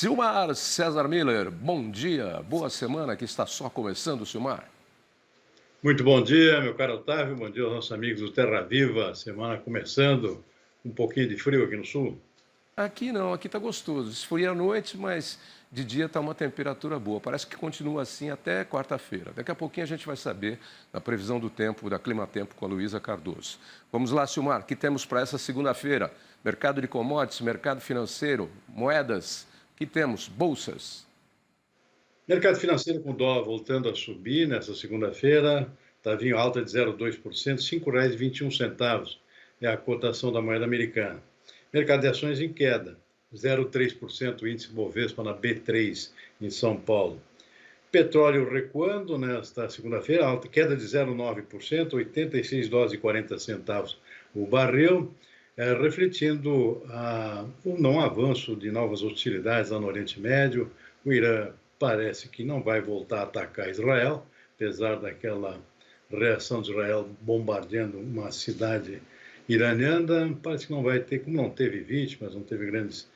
Silmar César Miller, bom dia, boa semana que está só começando, Silmar. Muito bom dia, meu caro Otávio. Bom dia aos nossos amigos do Terra Viva. Semana começando, um pouquinho de frio aqui no sul. Aqui não, aqui está gostoso. Esfria à noite, mas de dia está uma temperatura boa. Parece que continua assim até quarta-feira. Daqui a pouquinho a gente vai saber da previsão do tempo, da Climatempo com a Luísa Cardoso. Vamos lá, Silmar, o que temos para essa segunda-feira? Mercado de commodities, mercado financeiro, moedas, o que temos? Bolsas. Mercado financeiro com o dólar voltando a subir nessa segunda-feira. Estava em alta de 0,2%, R$ 5,21 é a cotação da moeda americana. Mercado de ações em queda, 0,3% o índice Bovespa na B3 em São Paulo. Petróleo recuando nesta segunda-feira, alta queda de 0,9%, US$ 86,40 o barril, refletindo o não avanço de novas hostilidades lá no Oriente Médio. O Irã parece que não vai voltar a atacar Israel, apesar daquela reação de Israel bombardeando uma cidade iraniana. Parece que não vai ter, como não teve vítimas, não teve grandes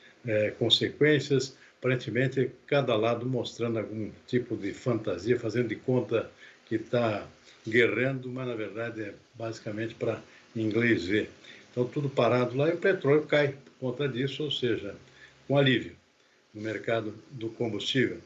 consequências. Aparentemente, cada lado mostrando algum tipo de fantasia, fazendo de conta que está guerreando, mas na verdade é basicamente para inglês ver. Então, tudo parado lá e o petróleo cai por conta disso, ou seja, com alívio no mercado do combustível.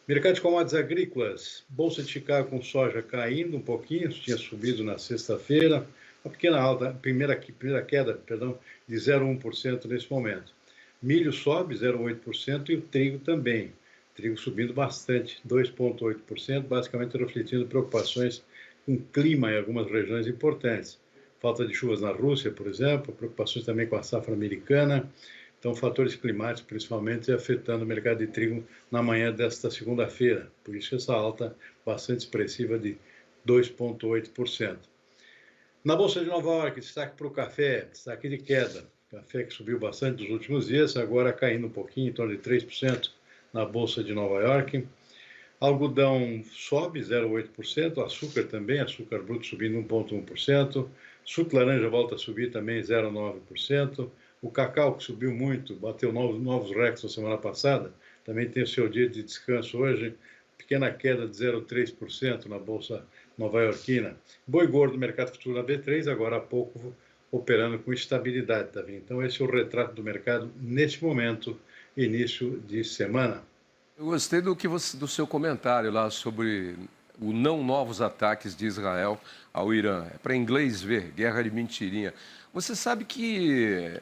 Mercado de commodities agrícolas, Bolsa de Chicago com soja caindo um pouquinho, tinha subido na sexta-feira, uma pequena alta, primeira queda, perdão, de 0,1% nesse momento. Milho sobe 0,8% e o trigo também. Trigo subindo bastante, 2,8%, basicamente refletindo preocupações com o clima em algumas regiões importantes. Falta de chuvas na Rússia, por exemplo, preocupações também com a safra americana. Então, fatores climáticos, principalmente, afetando o mercado de trigo na manhã desta segunda-feira. Por isso, essa alta bastante expressiva de 2,8%. Na Bolsa de Nova York, destaque para o café, destaque de queda. Café que subiu bastante nos últimos dias, agora caindo um pouquinho, em torno de 3% na Bolsa de Nova York. Algodão sobe 0,8%, açúcar também, açúcar bruto subindo 1,1%, suco de laranja volta a subir também 0,9%, o cacau que subiu muito, bateu novos recordes na semana passada, também tem o seu dia de descanso hoje, pequena queda de 0,3% na Bolsa nova-iorquina. Boi gordo no mercado futuro na B3, agora há pouco operando com estabilidade, tá vendo? Então esse é o retrato do mercado neste momento, início de semana. Eu gostei do seu comentário lá sobre o não novos ataques de Israel ao Irã. É para inglês ver, guerra de mentirinha. Você sabe que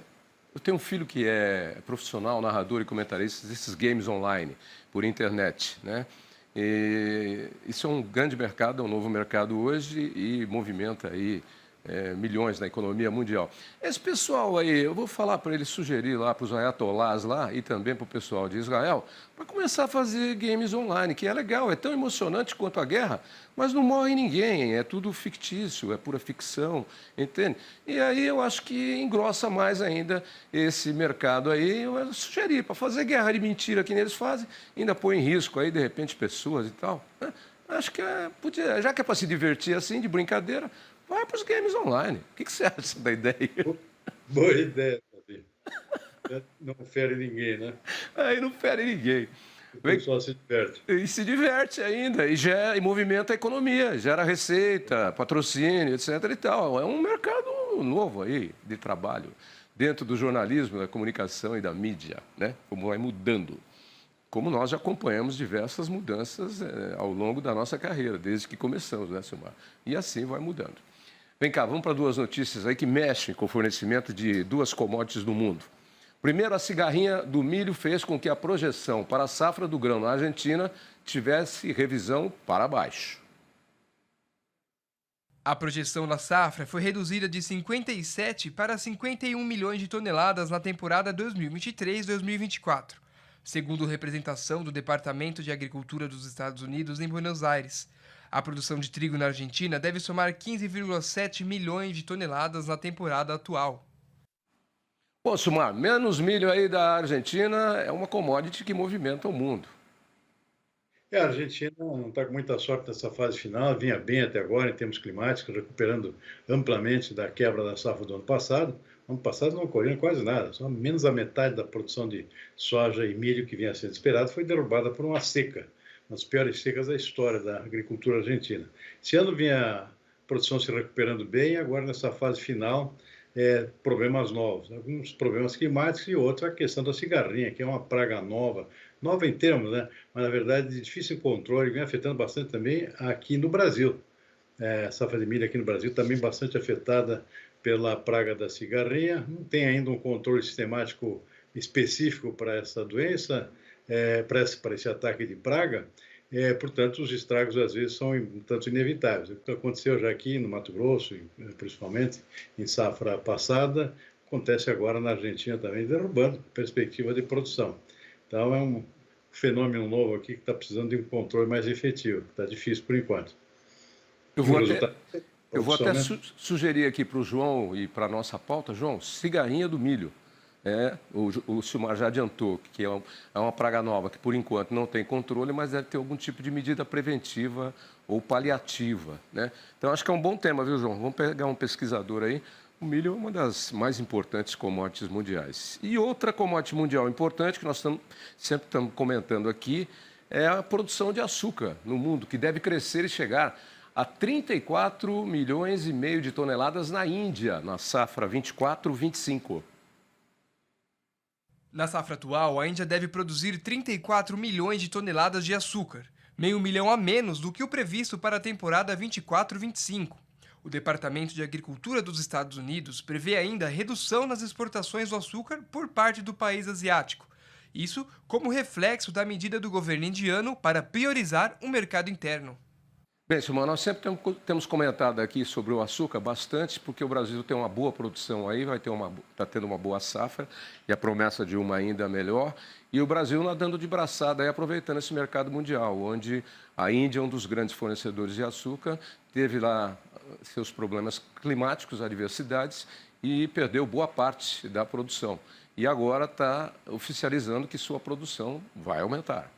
eu tenho um filho que é profissional, narrador e comentarista desses games online, por internet, né? E isso é um grande mercado, é um novo mercado hoje e movimenta aí milhões na economia mundial. Esse pessoal aí, eu vou falar para ele, sugerir lá para os ayatollahs lá e também para o pessoal de Israel, para começar a fazer games online, que é legal, é tão emocionante quanto a guerra, mas não morre ninguém, é tudo fictício, é pura ficção, entende? E aí eu acho que engrossa mais ainda esse mercado aí, eu sugeri, para fazer guerra de mentira que eles fazem, ainda põe em risco aí, de repente, pessoas e tal, né? Acho que podia, já que é para se divertir assim, de brincadeira, vai para os games online. O que você acha da ideia? Boa ideia, Davi. Não fere ninguém, né? Aí não fere ninguém. O Vem- pessoal se diverte. E se diverte ainda, e movimenta a economia, gera receita, patrocínio, etc. e tal. É um mercado novo aí de trabalho, dentro do jornalismo, da comunicação e da mídia, né? Como vai mudando. Como nós já acompanhamos diversas mudanças ao longo da nossa carreira, desde que começamos, né, Silmar? E assim vai mudando. Vem cá, vamos para duas notícias aí que mexem com o fornecimento de duas commodities no mundo. Primeiro, a cigarrinha do milho fez com que a projeção para a safra do grão na Argentina tivesse revisão para baixo. A projeção da safra foi reduzida de 57 para 51 milhões de toneladas na temporada 2023-2024, segundo representação do Departamento de Agricultura dos Estados Unidos em Buenos Aires. A produção de trigo na Argentina deve somar 15,7 milhões de toneladas na temporada atual. Bom, Silmar, menos milho aí da Argentina é uma commodity que movimenta o mundo. A Argentina não está com muita sorte nessa fase final, vinha bem até agora em termos climáticos, recuperando amplamente da quebra da safra do ano passado. Ano passado não ocorreu quase nada, só menos da metade da produção de soja e milho que vinha sendo esperada foi derrubada por uma seca, uma das piores secas da história da agricultura argentina. Esse ano vinha a produção se recuperando bem, agora nessa fase final, problemas novos, alguns problemas climáticos e outro a questão da cigarrinha, que é uma praga nova, nova em termos, né? Mas na verdade de difícil controle, vem afetando bastante também aqui no Brasil. A safra de milho aqui no Brasil também bastante afetada pela praga da cigarrinha. Não tem ainda um controle sistemático específico para essa doença, para esse ataque de praga. Portanto, os estragos às vezes são um tanto inevitáveis. O que aconteceu já aqui no Mato Grosso, principalmente em safra passada, acontece agora na Argentina também, derrubando a perspectiva de produção. Então, é um fenômeno novo aqui que está precisando de um controle mais efetivo. Está difícil por enquanto. Eu E o vou até, resultado, eu vou produção, até né? sugerir aqui para o João e para a nossa pauta, João, cigarrinha do milho. O Silmar já adiantou que é uma praga nova que, por enquanto, não tem controle, mas deve ter algum tipo de medida preventiva ou paliativa, né? Então, acho que é um bom tema, viu, João? Vamos pegar um pesquisador aí. O milho é uma das mais importantes commodities mundiais. E outra commodity mundial importante, que nós sempre estamos comentando aqui, é a produção de açúcar no mundo, que deve crescer e chegar a 34 milhões e meio de toneladas na Índia, na safra 24-25. Na safra atual, a Índia deve produzir 34 milhões de toneladas de açúcar, meio milhão a menos do que o previsto para a temporada 24-25. O Departamento de Agricultura dos Estados Unidos prevê ainda redução nas exportações do açúcar por parte do país asiático. Isso como reflexo da medida do governo indiano para priorizar o mercado interno. Bem, Silmar, nós sempre temos comentado aqui sobre o açúcar bastante, porque o Brasil tem uma boa produção aí, está tendo uma boa safra e a promessa de uma ainda melhor. E o Brasil nadando de braçada aí, aproveitando esse mercado mundial, onde a Índia é um dos grandes fornecedores de açúcar, teve lá seus problemas climáticos, adversidades, e perdeu boa parte da produção. E agora está oficializando que sua produção vai aumentar.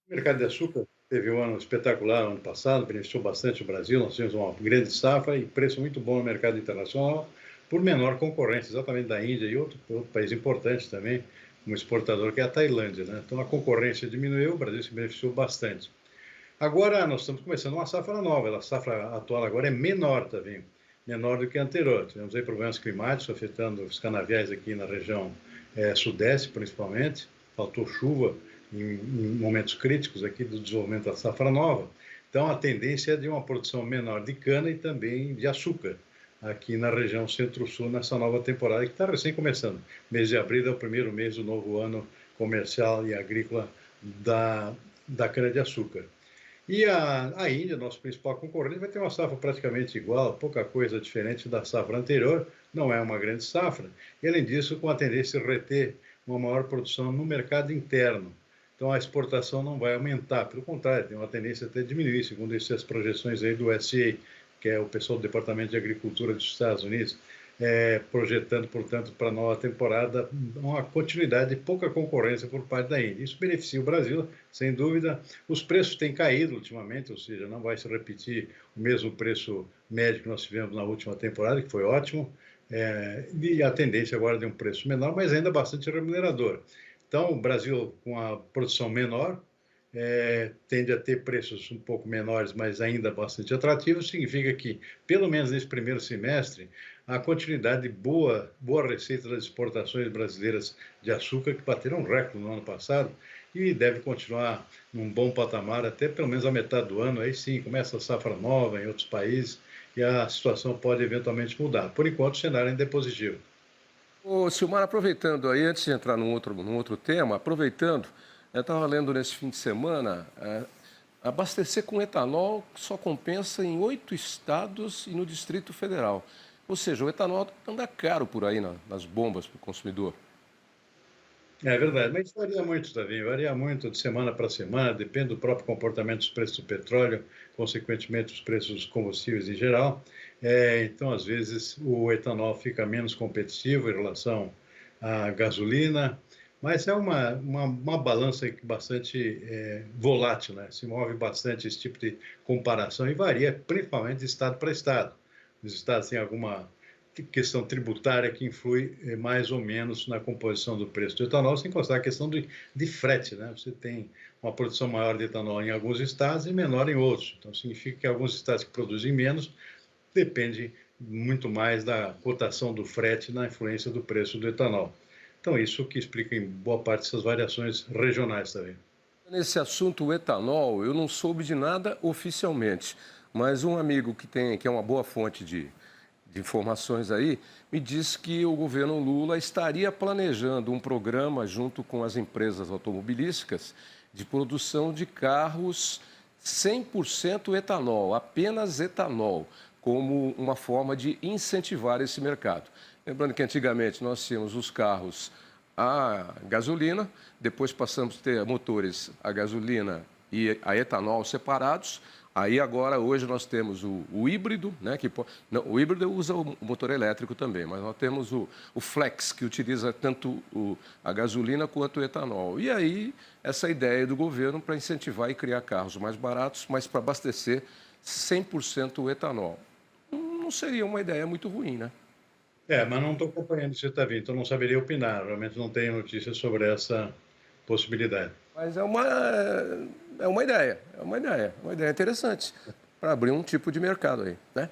O mercado de açúcar teve um ano espetacular ano passado, beneficiou bastante o Brasil, nós tivemos uma grande safra e preço muito bom no mercado internacional, por menor concorrência, exatamente da Índia e outro país importante também, como exportador, que é a Tailândia, né? Então a concorrência diminuiu, o Brasil se beneficiou bastante. Agora nós estamos começando uma safra nova, a safra atual agora é menor, tá vendo? Menor do que a anterior. Tivemos aí problemas climáticos afetando os canaviais aqui na região sudeste, principalmente, faltou chuva em momentos críticos aqui do desenvolvimento da safra nova. Então, a tendência é de uma produção menor de cana e também de açúcar aqui na região centro-sul nessa nova temporada que está recém começando. Mês de abril é o primeiro mês do novo ano comercial e agrícola da cana-de-açúcar. E a Índia, nosso principal concorrente, vai ter uma safra praticamente igual, pouca coisa diferente da safra anterior, não é uma grande safra, e além disso, com a tendência de reter uma maior produção no mercado interno. Então, a exportação não vai aumentar, pelo contrário, tem uma tendência até diminuir, segundo essas projeções aí do USDA, que é o pessoal do Departamento de Agricultura dos Estados Unidos, projetando, portanto, para a nova temporada uma continuidade de pouca concorrência por parte da Índia. Isso beneficia o Brasil, sem dúvida. Os preços têm caído ultimamente, ou seja, não vai se repetir o mesmo preço médio que nós tivemos na última temporada, que foi ótimo, e a tendência agora de um preço menor, mas ainda bastante remunerador. Então, o Brasil, com a produção menor, tende a ter preços um pouco menores, mas ainda bastante atrativos. Significa que, pelo menos nesse primeiro semestre, a continuidade de boa receita das exportações brasileiras de açúcar, que bateram um recorde no ano passado, e deve continuar num bom patamar até pelo menos a metade do ano. Aí sim, começa a safra nova em outros países e a situação pode eventualmente mudar. Por enquanto, o cenário ainda é positivo. Ô, Silmar, aproveitando aí, antes de entrar num outro tema, eu estava lendo nesse fim de semana, abastecer com etanol só compensa em 8 estados e no Distrito Federal. Ou seja, o etanol anda caro por aí nas bombas para o consumidor. É verdade, mas varia muito, Davi, varia muito de semana para semana, depende do próprio comportamento dos preços do petróleo, consequentemente, os preços dos combustíveis em geral. Então, às vezes, o etanol fica menos competitivo em relação à gasolina, mas é uma balança bastante volátil, né? Se move bastante esse tipo de comparação e varia principalmente de estado para estado. Os estados têm alguma questão tributária que influi mais ou menos na composição do preço do etanol, sem contar a questão de frete, né? Você tem uma produção maior de etanol em alguns estados e menor em outros. Então, significa que alguns estados que produzem menos depende muito mais da cotação do frete na influência do preço do etanol. Então, isso que explica em boa parte essas variações regionais também. Nesse assunto, o etanol, eu não soube de nada oficialmente, mas um amigo que é uma boa fonte de informações aí, me disse que o governo Lula estaria planejando um programa junto com as empresas automobilísticas de produção de carros 100% etanol, apenas etanol, como uma forma de incentivar esse mercado. Lembrando que antigamente nós tínhamos os carros a gasolina, depois passamos a ter motores a gasolina e a etanol separados. Aí agora, hoje, nós temos o híbrido, né? Não, o híbrido usa o motor elétrico também, mas nós temos o flex, que utiliza tanto a gasolina quanto o etanol. E aí, essa ideia do governo para incentivar e criar carros mais baratos, mas para abastecer 100% o etanol. Não seria uma ideia muito ruim, né? Mas não estou acompanhando isso que está vindo, então não saberia opinar. Realmente não tenho notícias sobre essa possibilidade. Mas é uma ideia, uma ideia interessante para abrir um tipo de mercado aí, né?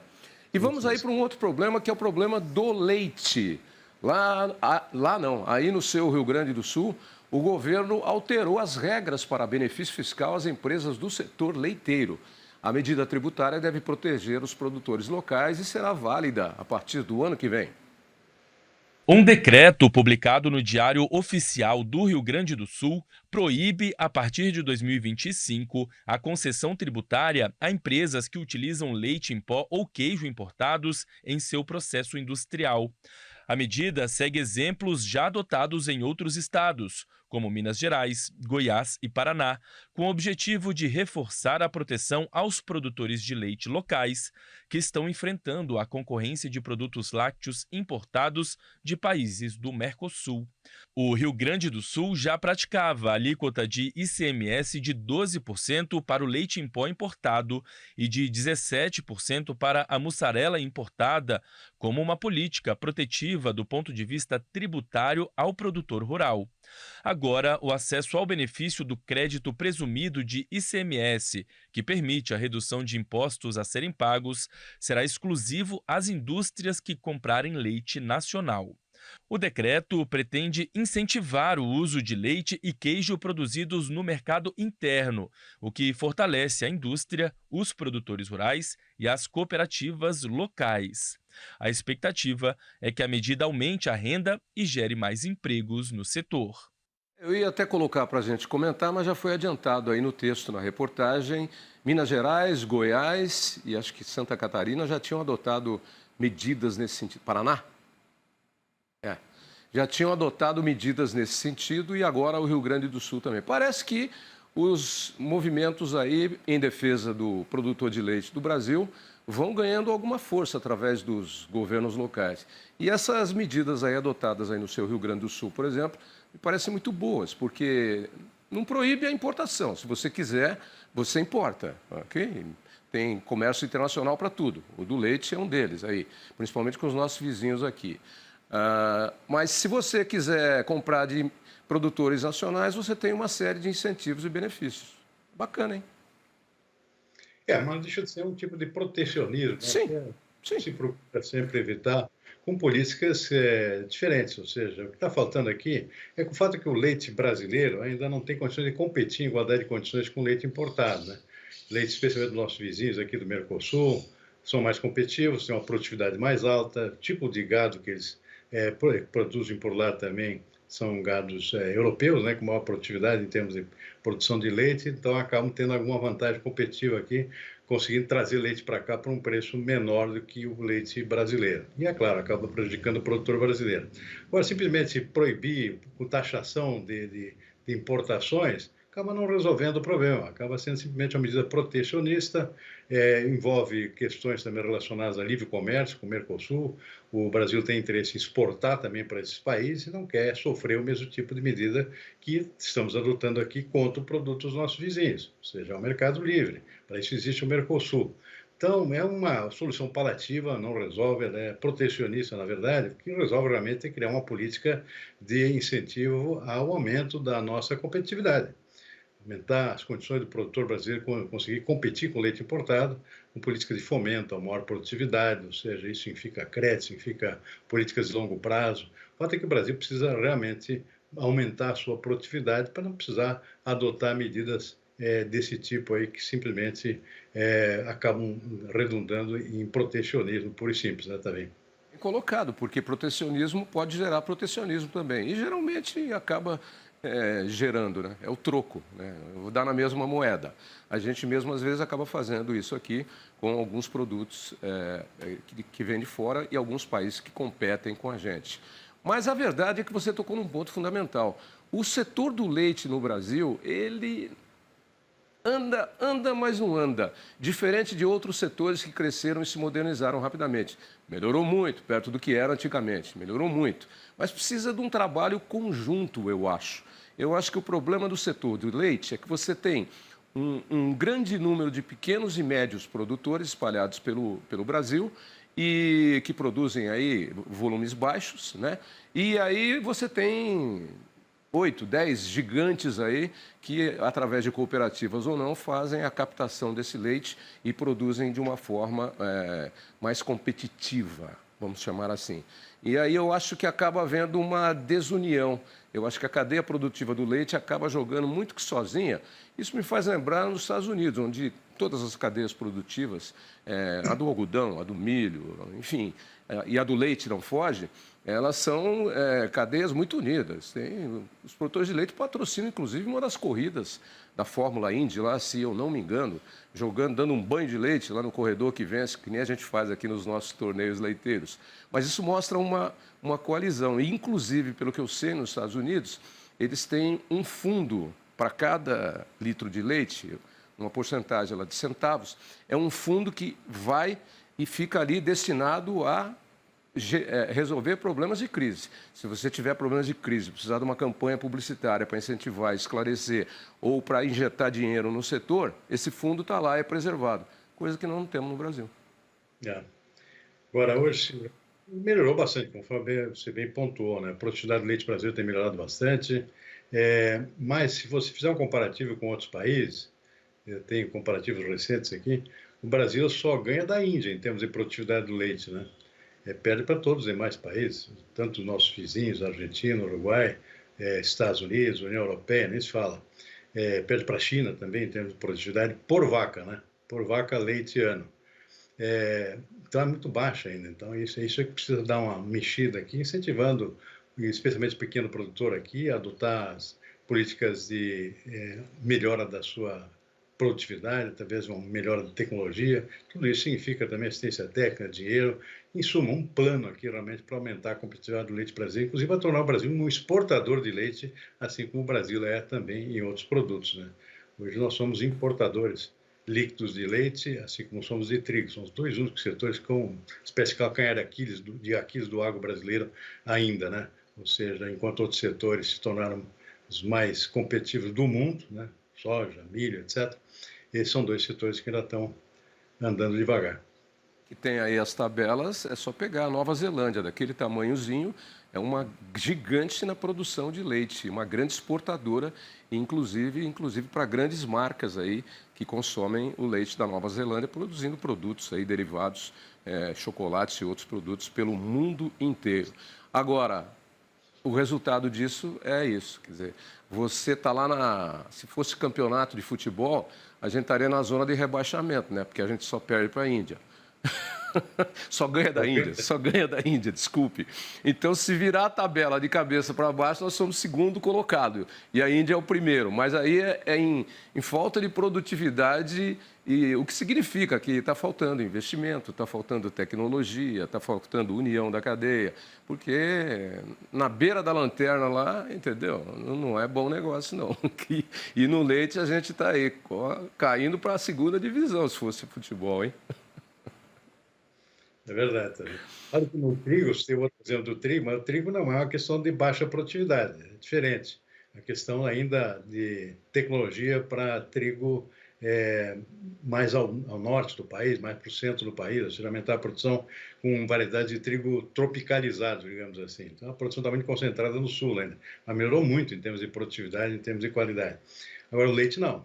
E vamos aí para um outro problema, que é o problema do leite. Lá não, aí no seu Rio Grande do Sul, o governo alterou as regras para benefício fiscal às empresas do setor leiteiro. A medida tributária deve proteger os produtores locais e será válida a partir do ano que vem. Um decreto publicado no Diário Oficial do Rio Grande do Sul proíbe, a partir de 2025, a concessão tributária a empresas que utilizam leite em pó ou queijo importados em seu processo industrial. A medida segue exemplos já adotados em outros estados, como Minas Gerais, Goiás e Paraná, com o objetivo de reforçar a proteção aos produtores de leite locais que estão enfrentando a concorrência de produtos lácteos importados de países do Mercosul. O Rio Grande do Sul já praticava a alíquota de ICMS de 12% para o leite em pó importado e de 17% para a mussarela importada, como uma política protetiva do ponto de vista tributário ao produtor rural. Agora, o acesso ao benefício do crédito presumido de ICMS, que permite a redução de impostos a serem pagos, será exclusivo às indústrias que comprarem leite nacional. O decreto pretende incentivar o uso de leite e queijo produzidos no mercado interno, o que fortalece a indústria, os produtores rurais e as cooperativas locais. A expectativa é que a medida aumente a renda e gere mais empregos no setor. Eu ia até colocar para a gente comentar, mas já foi adiantado aí no texto, na reportagem. Minas Gerais, Goiás e acho que Santa Catarina já tinham adotado medidas nesse sentido. Paraná? Já tinham adotado medidas nesse sentido e agora o Rio Grande do Sul também. Parece que os movimentos aí em defesa do produtor de leite do Brasil vão ganhando alguma força através dos governos locais. E essas medidas aí adotadas aí no seu Rio Grande do Sul, por exemplo, me parecem muito boas, porque não proíbe a importação. Se você quiser, você importa, ok? Tem comércio internacional para tudo. O do leite é um deles aí, principalmente com os nossos vizinhos aqui. Mas se você quiser comprar de produtores nacionais, você tem uma série de incentivos e benefícios. Bacana, hein? Mas deixa de ser um tipo de protecionismo, né? Sim. Se procura sempre evitar com políticas diferentes. Ou seja, o que está faltando aqui é que o fato é que o leite brasileiro ainda não tem condições de competir em igualdade de condições com o leite importado, né? Leite, especialmente dos nossos vizinhos aqui do Mercosul, são mais competitivos, têm uma produtividade mais alta, tipo de gado que eles produzem por lá também são gados europeus, né, com maior produtividade em termos de produção de leite, então acabam tendo alguma vantagem competitiva aqui, conseguindo trazer leite para cá por um preço menor do que o leite brasileiro. E, é claro, acaba prejudicando o produtor brasileiro. Agora, simplesmente proibir com taxação de importações acaba não resolvendo o problema, acaba sendo simplesmente uma medida protecionista, envolve questões também relacionadas a livre comércio com o Mercosul. O Brasil tem interesse em exportar também para esses países e não quer sofrer o mesmo tipo de medida que estamos adotando aqui contra o produto dos nossos vizinhos, ou seja, o mercado livre. Para isso existe o Mercosul. Então, é uma solução paliativa, não resolve, ela é protecionista, na verdade. O que resolve realmente é criar uma política de incentivo ao aumento da nossa competitividade. Aumentar as condições do produtor brasileiro conseguir competir com leite importado, com políticas de fomento a maior produtividade, ou seja, isso significa crédito, significa políticas de longo prazo. O fato é que o Brasil precisa realmente aumentar a sua produtividade para não precisar adotar medidas desse tipo aí que simplesmente acabam redundando em protecionismo puro e simples, né, também. Colocado, porque protecionismo pode gerar protecionismo também. E geralmente acaba gerando, né? É o troco, né? Eu vou dar na mesma moeda. A gente mesmo, às vezes, acaba fazendo isso aqui com alguns produtos que vêm de fora e alguns países que competem com a gente. Mas a verdade é que você tocou num ponto fundamental. O setor do leite no Brasil, ele anda, mas não anda. Diferente de outros setores que cresceram e se modernizaram rapidamente. Melhorou muito, perto do que era antigamente. Melhorou muito. Mas precisa de um trabalho conjunto, eu acho. Eu acho que o problema do setor do leite é que você tem um grande número de pequenos e médios produtores espalhados pelo Brasil e que produzem aí volumes baixos, né? E aí você tem 8, 10 gigantes aí que, através de cooperativas ou não, fazem a captação desse leite e produzem de uma forma mais competitiva, vamos chamar assim. E aí eu acho que acaba havendo uma desunião. Eu acho que a cadeia produtiva do leite acaba jogando muito que sozinha. Isso me faz lembrar nos Estados Unidos, onde todas as cadeias produtivas, a do algodão, a do milho, enfim, e a do leite não foge, elas são cadeias muito unidas. Os produtores de leite patrocinam, inclusive, uma das corridas da Fórmula Indy, lá, se eu não me engano, dando um banho de leite lá no corredor que vence, que nem a gente faz aqui nos nossos torneios leiteiros. Mas isso mostra uma coalizão. E, inclusive, pelo que eu sei, nos Estados Unidos, eles têm um fundo para cada litro de leite, uma porcentagem lá de centavos, é um fundo que vai e fica ali destinado a resolver problemas de crise. Se você tiver problemas de crise, precisar de uma campanha publicitária para incentivar, esclarecer ou para injetar dinheiro no setor, esse fundo está lá, é preservado, coisa que não temos no Brasil. Agora, hoje melhorou bastante, conforme você bem pontuou, né? A produtividade do leite brasileiro tem melhorado bastante, mas se você fizer um comparativo com outros países, eu tenho comparativos recentes aqui, o Brasil só ganha da Índia em termos de produtividade do leite, né? Perde para todos os demais países, tanto os nossos vizinhos, Argentina, Uruguai, Estados Unidos, União Europeia, nem se fala. Perde para a China também, em termos de produtividade, por vaca, né? Por vaca, leite ano. Então é muito baixa ainda. Então isso é que precisa dar uma mexida aqui, incentivando, especialmente o pequeno produtor aqui, a adotar as políticas de melhora da sua produtividade, talvez uma melhora da tecnologia. Tudo isso significa também assistência técnica, dinheiro, em suma, um plano aqui realmente para aumentar a competitividade do leite brasileiro, inclusive para tornar o Brasil um exportador de leite, assim como o Brasil é também em outros produtos, né? Hoje nós somos importadores líquidos de leite, assim como somos de trigo. São os dois únicos setores com espécie de calcanhar de Aquiles do agro brasileiro ainda, né? Ou seja, enquanto outros setores se tornaram os mais competitivos do mundo, né? Soja, milho, etc. Esses são dois setores que ainda estão andando devagar. Que tem aí as tabelas, é só pegar a Nova Zelândia, daquele tamanhozinho, é uma gigante na produção de leite, uma grande exportadora, inclusive para grandes marcas aí que consomem o leite da Nova Zelândia, produzindo produtos aí derivados, chocolates e outros produtos pelo mundo inteiro. Agora, o resultado disso é isso, quer dizer, você está lá se fosse campeonato de futebol, a gente estaria na zona de rebaixamento, né? Porque a gente só perde para a Índia. Só ganha da Índia, desculpe. Então, se virar a tabela de cabeça para baixo, nós somos segundo colocado. E a Índia é o primeiro. Mas aí em falta de produtividade, e o que significa que está faltando investimento, está faltando tecnologia, está faltando união da cadeia. Porque na beira da lanterna lá, entendeu? Não é bom negócio, não. E no leite a gente está aí, caindo para a segunda divisão, se fosse futebol, hein? É verdade. Também. Claro que no trigo, você tem outro exemplo do trigo, mas o trigo não é uma questão de baixa produtividade, é diferente. É uma questão ainda de tecnologia para trigo mais ao norte do país, mais para o centro do país, ou seja, aumentar a produção com variedades de trigo tropicalizados, digamos assim. Então, a produção está muito concentrada no sul ainda, mas melhorou muito em termos de produtividade, em termos de qualidade. Agora, o leite não.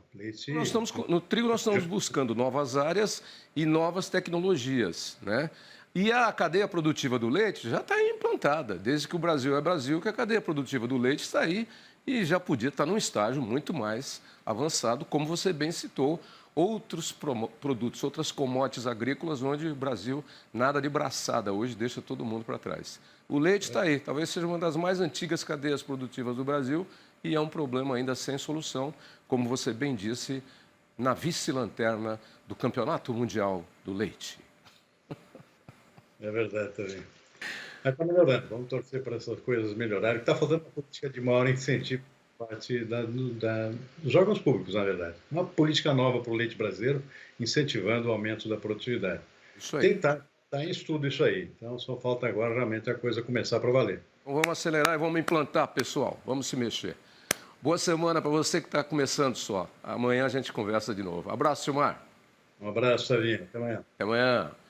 No trigo nós estamos buscando novas áreas e novas tecnologias, né? E a cadeia produtiva do leite já está implantada. Desde que o Brasil é Brasil, que a cadeia produtiva do leite está aí e já podia estar num estágio muito mais avançado, como você bem citou, outros produtos, outras commodities agrícolas, onde o Brasil, nada de braçada hoje, deixa todo mundo para trás. O leite está aí, talvez seja uma das mais antigas cadeias produtivas do Brasil e é um problema ainda sem solução, como você bem disse, na vice-lanterna do Campeonato Mundial do Leite. É verdade também. Mas está melhorando, vamos torcer para essas coisas melhorarem. Está faltando uma política de maior incentivo por parte dos órgãos públicos, na verdade. Uma política nova para o leite brasileiro, incentivando o aumento da produtividade. Isso aí. Está em estudo isso aí. Então, só falta agora realmente a coisa começar para valer. Então, vamos acelerar e vamos implantar, pessoal. Vamos se mexer. Boa semana para você que está começando só. Amanhã a gente conversa de novo. Abraço, Silmar. Um abraço, Savinho. Até amanhã. Até amanhã.